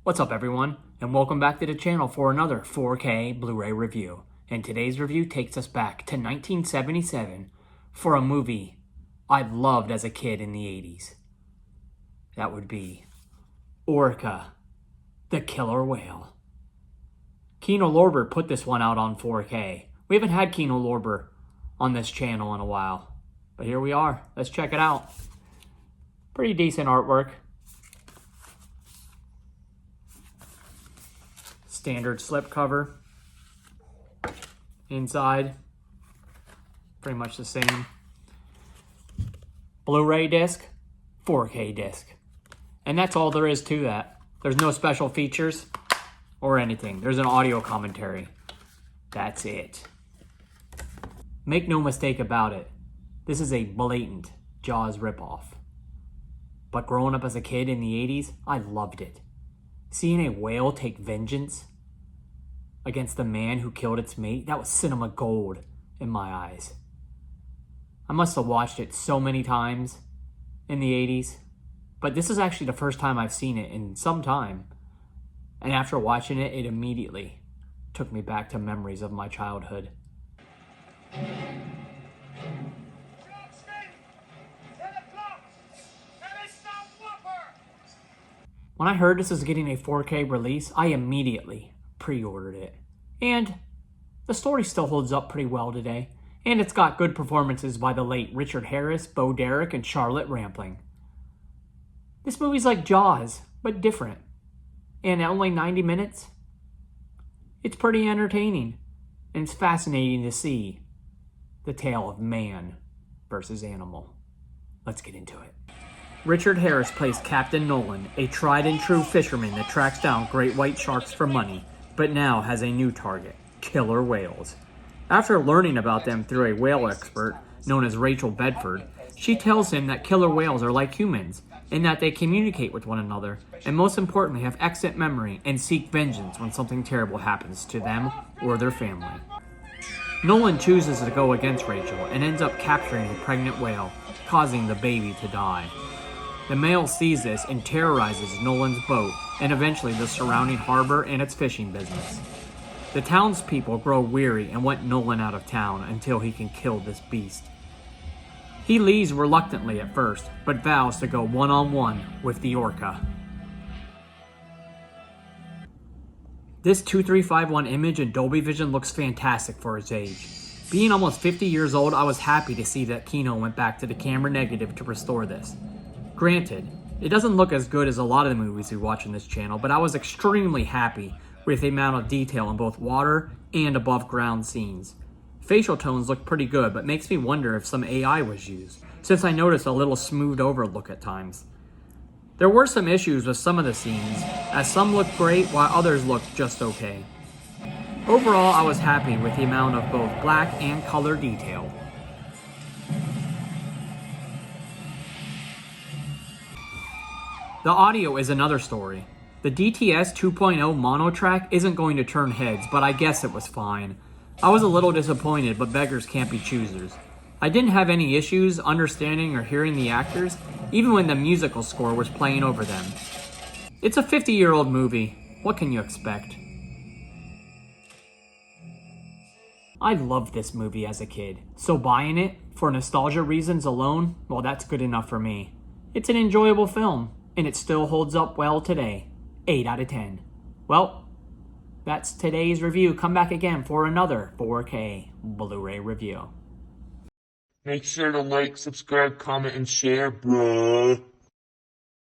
What's up everyone, and welcome back to the channel for another 4K Blu-ray review. And today's review takes us back to 1977 for a movie I loved as a kid in the 80s. That would be Orca, the Killer Whale. Kino Lorber put this one out on 4K. We haven't had Kino Lorber on this channel in a while, but here we are. Let's check it out. Pretty decent artwork. Standard slipcover. Inside, pretty much the same. Blu-ray disc, 4K disc. And that's all there is to that. There's no special features or anything. There's an audio commentary. That's it. Make no mistake about it. This is a blatant Jaws ripoff. But growing up as a kid in the 80s, I loved it. Seeing a whale take vengeance against the man who killed its mate, that was cinema gold in my eyes. I must have watched it so many times in the 80s, but this is actually the first time I've seen it in some time. And after watching it, it immediately took me back to memories of my childhood. When I heard this was getting a 4K release, I immediately pre-ordered it. And the story still holds up pretty well today. And it's got good performances by the late Richard Harris, Bo Derek, and Charlotte Rampling. This movie's like Jaws, but different. And at only 90 minutes, it's pretty entertaining. And it's fascinating to see the tale of man versus animal. Let's get into it. Richard Harris plays Captain Nolan, a tried and true fisherman that tracks down great white sharks for money, but now has a new target, killer whales. After learning about them through a whale expert known as Rachel Bedford, she tells him that killer whales are like humans, in that they communicate with one another, and most importantly have excellent memory and seek vengeance when something terrible happens to them or their family. Nolan chooses to go against Rachel and ends up capturing a pregnant whale, causing the baby to die. The male sees this and terrorizes Nolan's boat and eventually the surrounding harbor and its fishing business. The townspeople grow weary and want Nolan out of town until he can kill this beast. He leaves reluctantly at first, but vows to go one-on-one with the Orca. This 2351 image in Dolby Vision looks fantastic for its age. Being almost 50 years old, I was happy to see that Kino went back to the camera negative to restore this. Granted, it doesn't look as good as a lot of the movies we watch on this channel, but I was extremely happy with the amount of detail in both water and above ground scenes. Facial tones look pretty good, but makes me wonder if some AI was used, since I noticed a little smoothed over look at times. There were some issues with some of the scenes, as some looked great while others looked just okay. Overall, I was happy with the amount of both black and color detail. The audio is another story. The DTS 2.0 mono track isn't going to turn heads, but I guess it was fine. I was a little disappointed, but beggars can't be choosers. I didn't have any issues understanding or hearing the actors, even when the musical score was playing over them. It's a 50-year-old movie. What can you expect? I loved this movie as a kid, so buying it for nostalgia reasons alone, well, that's good enough for me. It's an enjoyable film, and it still holds up well today. 8 out of 10. Well, that's today's review. Come back again for another 4K Blu-ray review. Make sure to like, subscribe, comment, and share, bruh.